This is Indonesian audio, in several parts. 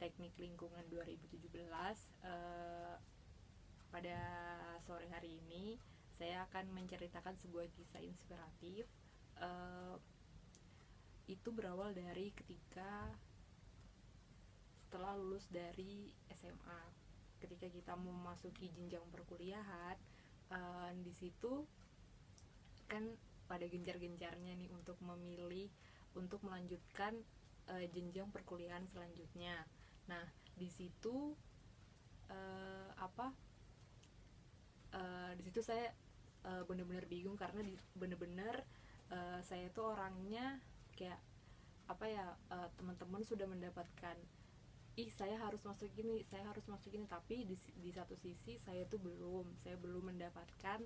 Teknik Lingkungan 2017. Pada sore hari ini saya akan menceritakan sebuah kisah inspiratif. Itu berawal dari ketika setelah lulus dari SMA, ketika kita memasuki jenjang perkuliahan. Di situ kan pada gencar-gencarnya nih untuk memilih untuk melanjutkan jenjang perkuliahan selanjutnya. Nah, di situ di situ saya benar-benar bingung karena benar-benar saya tuh orangnya kayak teman-teman sudah mendapatkan, saya harus masuk ini, tapi di satu sisi saya belum mendapatkan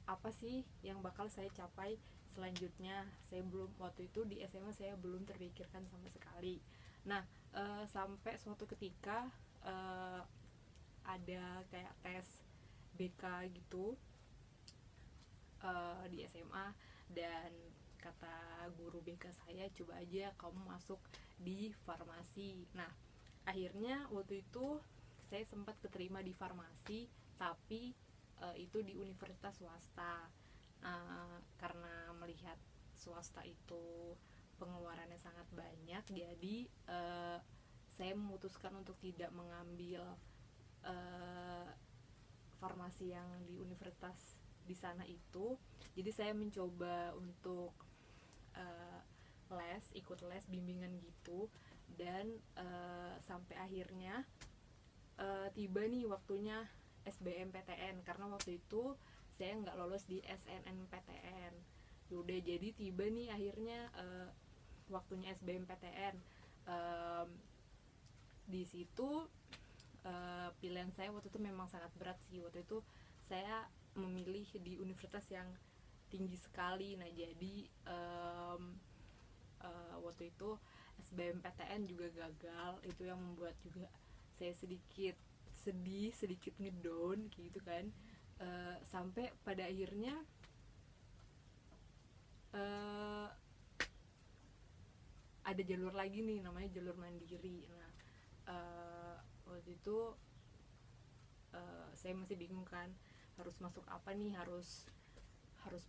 apa sih yang bakal saya capai selanjutnya. Waktu itu di SMA saya belum terpikirkan sama sekali. Nah, sampai suatu ketika ada kayak tes BK gitu di SMA, dan kata guru BK saya, coba aja kamu masuk di farmasi. Nah, akhirnya waktu itu saya sempat keterima di farmasi, tapi itu di universitas swasta. Karena melihat swasta itu pengeluarannya sangat banyak, jadi saya memutuskan untuk tidak mengambil farmasi yang di universitas di sana itu. Jadi saya mencoba untuk ikut les bimbingan gitu, dan sampai akhirnya tiba nih waktunya SBMPTN, karena waktu itu saya nggak lolos di SNMPTN. Udah, jadi tiba nih akhirnya waktunya SBMPTN. Di situ pilihan saya waktu itu memang sangat berat sih. Waktu itu saya memilih di universitas yang tinggi sekali. Nah, jadi waktu itu SBMPTN juga gagal. Itu yang membuat juga saya sedikit sedih, sedikit ngedown gitu kan. Sampai pada akhirnya ada jalur lagi nih, namanya jalur mandiri. Nah, waktu itu saya masih bingung kan, harus masuk apa nih, harus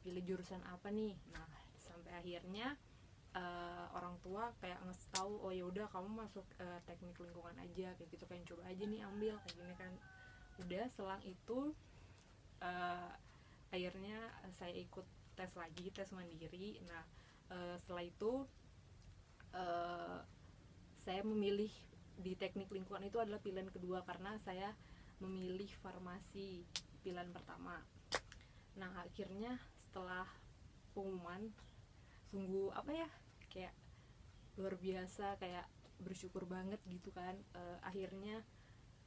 pilih jurusan apa nih. Nah, sampai akhirnya orang tua kayak ngasih tahu, oh ya udah kamu masuk teknik lingkungan aja, kayak gitu kan, coba aja nih ambil kayak gini kan. Udah, selang itu akhirnya saya ikut tes lagi, tes mandiri. Nah, setelah itu saya memilih di teknik lingkungan, itu adalah pilihan kedua karena saya memilih farmasi pilihan pertama. Nah, akhirnya setelah pengumuman, sungguh kayak luar biasa, kayak bersyukur banget gitu kan. Akhirnya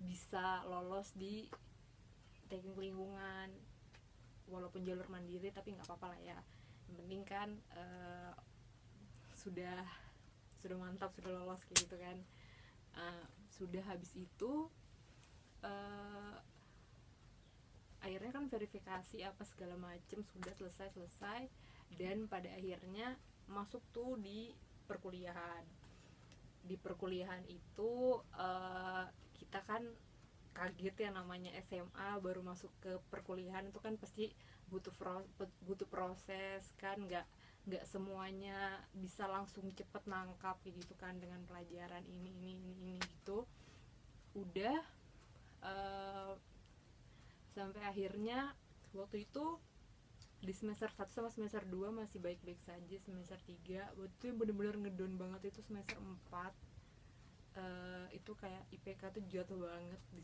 bisa lolos di teknik lingkungan, walaupun jalur mandiri, tapi nggak apa-apa lah ya. Yang penting kan sudah mantap, sudah lolos kayak gitu kan. Sudah, habis itu akhirnya kan verifikasi apa segala macem sudah selesai, dan pada akhirnya masuk tuh di perkuliahan. Di perkuliahan itu kita kan kaget ya, namanya SMA baru masuk ke perkuliahan itu kan pasti butuh proses kan, nggak semuanya bisa langsung cepet nangkap gitu kan dengan pelajaran ini gitu. Udah, sampai akhirnya waktu itu di semester 1 sama semester 2 masih baik-baik saja. Semester 3 waktu itu bener-bener ngedown banget, itu semester 4. Itu kayak IPK tuh jatuh banget. Di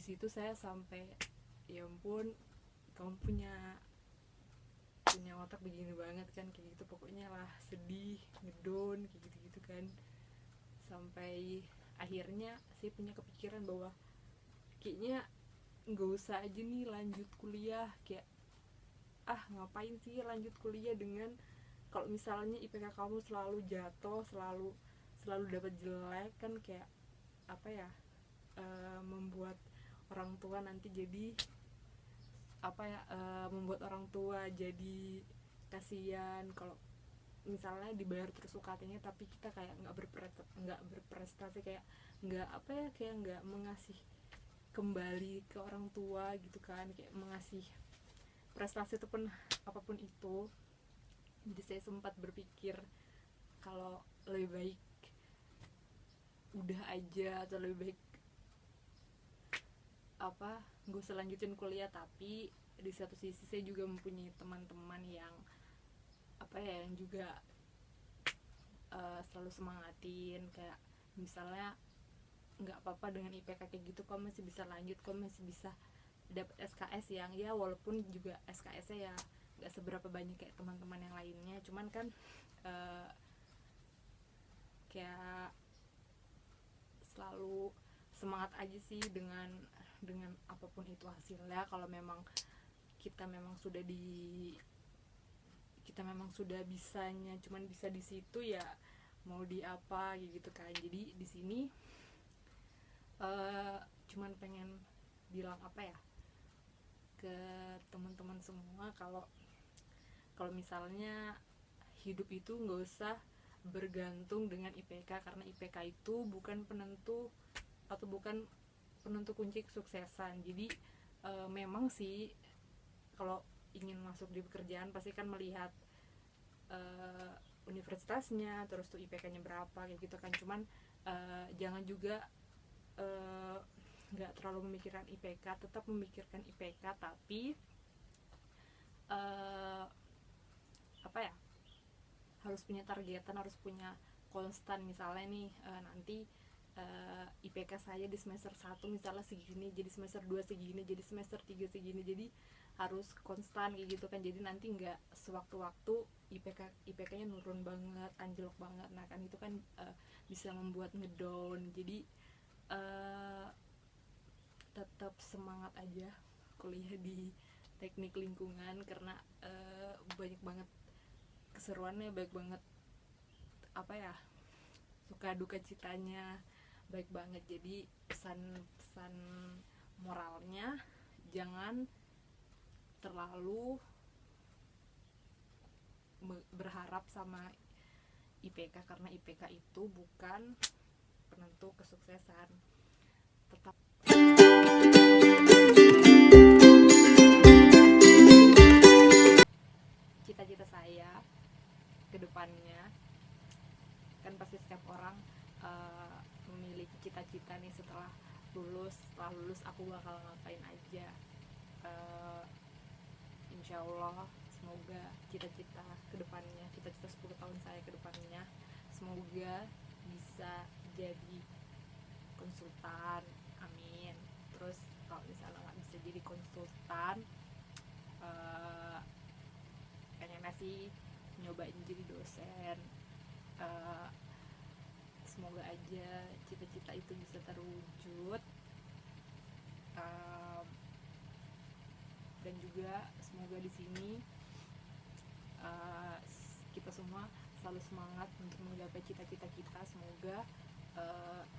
situ saya sampai, ya ampun, kamu punya otak begini banget kan, kayak gitu pokoknya lah, sedih, ngedown kayak gitu kan. Sampai akhirnya saya punya kepikiran bahwa kayaknya nggak usah aja nih lanjut kuliah, kayak ngapain sih lanjut kuliah dengan kalau misalnya IPK kamu selalu jatuh, selalu dapat jelek kan, kayak membuat orang tua nanti jadi membuat orang tua jadi kasihan kalau misalnya dibayar terus UKT-nya tapi kita kayak nggak berprestasi, kayak nggak apa ya, kayak nggak mengasih kembali ke orang tua gitu kan, kayak mengasih prestasi itu pun apapun itu. Jadi saya sempat berpikir kalau lebih baik udah aja, atau lebih baik apa nggak usah lanjutin kuliah. Tapi di satu sisi saya juga mempunyai teman-teman yang apa ya, yang juga selalu semangatin, kayak misalnya nggak apa-apa dengan IPK kayak gitu, kok masih bisa lanjut, kok masih bisa dapat SKS yang ya walaupun juga SKS-nya ya nggak seberapa banyak kayak teman-teman yang lainnya, cuman kan kayak selalu semangat aja sih dengan apapun itu hasilnya. Kalau memang kita memang sudah bisanya cuman bisa di situ, ya mau di apa gitu kan. Jadi di sini cuman pengen bilang apa ya ke teman-teman semua, kalau misalnya hidup itu nggak usah bergantung dengan IPK, karena IPK itu bukan penentu atau bukan penentu kunci kesuksesan. Jadi memang sih kalau ingin masuk di pekerjaan pasti kan melihat universitasnya, terus tuh IPK-nya berapa kayak gitu kan. Cuman jangan juga nggak terlalu memikirkan IPK, tetap memikirkan IPK, tapi apa ya, harus punya targetan, harus punya konstan. Misalnya nih nanti IPK saya di semester 1 misalnya segini, jadi semester 2 segini, jadi semester 3 segini, jadi harus konstan kayak gitu kan. Jadi nanti nggak sewaktu-waktu IPK-nya nurun banget, anjlok banget. Nah kan itu kan bisa membuat ngedown. Jadi tetap semangat aja kuliah di teknik lingkungan, karena banyak banget keseruannya, banyak banget apa ya, suka duka citanya baik banget. Jadi pesan moralnya, jangan terlalu berharap sama IPK, karena IPK itu bukan penentu kesuksesan. Tetap cita-cita saya ke depannya, kan pasti setiap orang memiliki cita-cita nih setelah lulus aku bakal ngapain aja. Insya Allah semoga cita-cita kedepannya, cita-cita 10 tahun saya kedepannya, semoga bisa jadi konsultan, amin. Terus kalau misalnya nggak bisa jadi konsultan, pengennya sih nyobain jadi dosen. Semoga aja cita-cita itu bisa terwujud. Dan juga semoga di sini kita semua selalu semangat untuk menggapai cita-cita kita. Semoga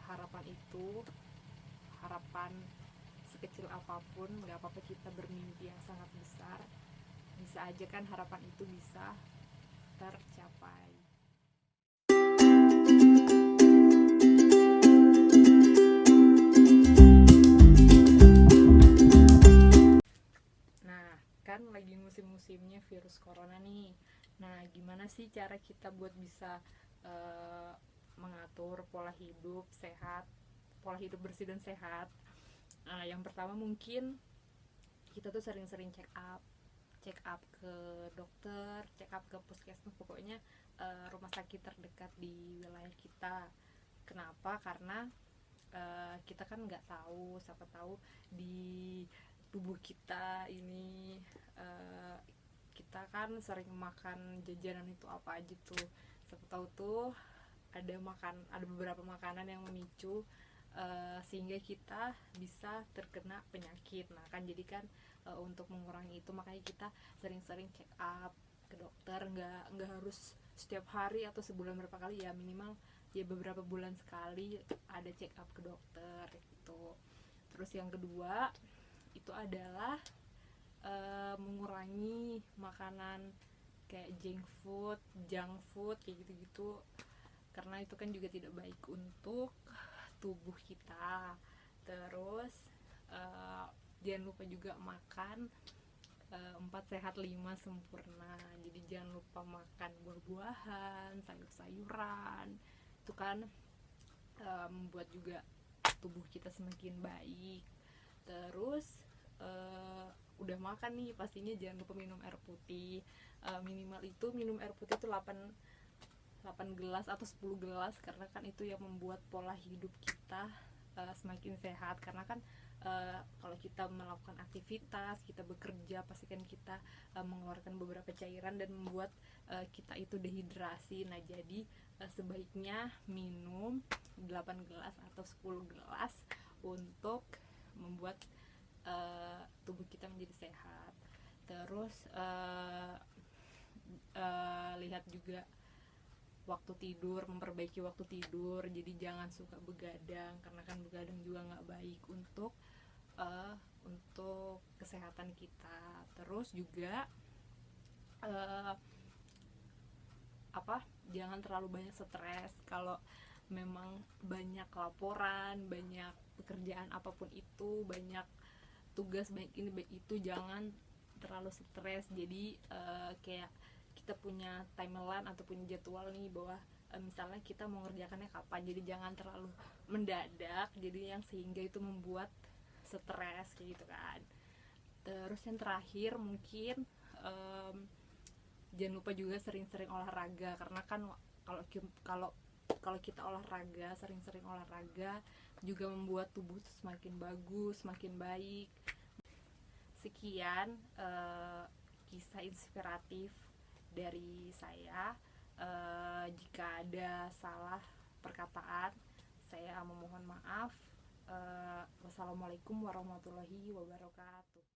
harapan sekecil apapun, nggak apa-apa kita bermimpi yang sangat besar, bisa aja kan harapan itu bisa tercapai. Kan lagi musim-musimnya virus corona nih. Nah, gimana sih cara kita buat bisa mengatur pola hidup sehat, pola hidup bersih dan sehat? Yang pertama mungkin kita tuh sering-sering check up ke dokter, check up ke puskesmas, pokoknya rumah sakit terdekat di wilayah kita. Kenapa? Karena kita kan nggak tahu, siapa tahu di tubuh kita ini kita kan sering makan jajanan itu apa aja tuh, siapa tahu tuh ada beberapa makanan yang memicu sehingga kita bisa terkena penyakit. Nah kan jadi kan untuk mengurangi itu makanya kita sering-sering check up ke dokter, nggak harus setiap hari atau sebulan berapa kali, ya minimal ya beberapa bulan sekali ada check up ke dokter gitu. Terus yang kedua itu adalah mengurangi makanan kayak junk food kayak gitu-gitu, karena itu kan juga tidak baik untuk tubuh kita. Terus jangan lupa juga makan 4 sehat 5 sempurna. Jadi jangan lupa makan buah-buahan, sayur-sayuran. Itu kan membuat juga tubuh kita semakin baik. Terus udah makan nih, pastinya jangan lupa minum air putih. Minimal itu minum air putih itu 8 gelas atau 10 gelas, karena kan itu yang membuat pola hidup kita semakin sehat. Karena kan kalau kita melakukan aktivitas, kita bekerja, pasti kan kita mengeluarkan beberapa cairan dan membuat kita itu dehidrasi. Nah, jadi sebaiknya minum 8 gelas atau 10 gelas untuk membuat tubuh kita menjadi sehat. Terus lihat juga waktu tidur, memperbaiki waktu tidur. Jadi jangan suka begadang, karena kan begadang juga nggak baik untuk kesehatan kita. Terus juga jangan terlalu banyak stres. Kalau memang banyak laporan, banyak pekerjaan apapun itu, banyak tugas baik ini baik itu, jangan terlalu stres. Jadi kayak kita punya timeline atau punya jadwal nih, bahwa misalnya kita mau ngerjakannya kapan, jadi jangan terlalu mendadak, jadi yang sehingga itu membuat stres kayak gitu kan. Terus yang terakhir mungkin jangan lupa juga sering-sering olahraga, karena kan kalau kita olahraga, sering-sering olahraga juga membuat tubuh semakin bagus, semakin baik. Sekian kisah inspiratif dari saya. Jika ada salah perkataan, saya memohon maaf. Wassalamualaikum warahmatullahi wabarakatuh.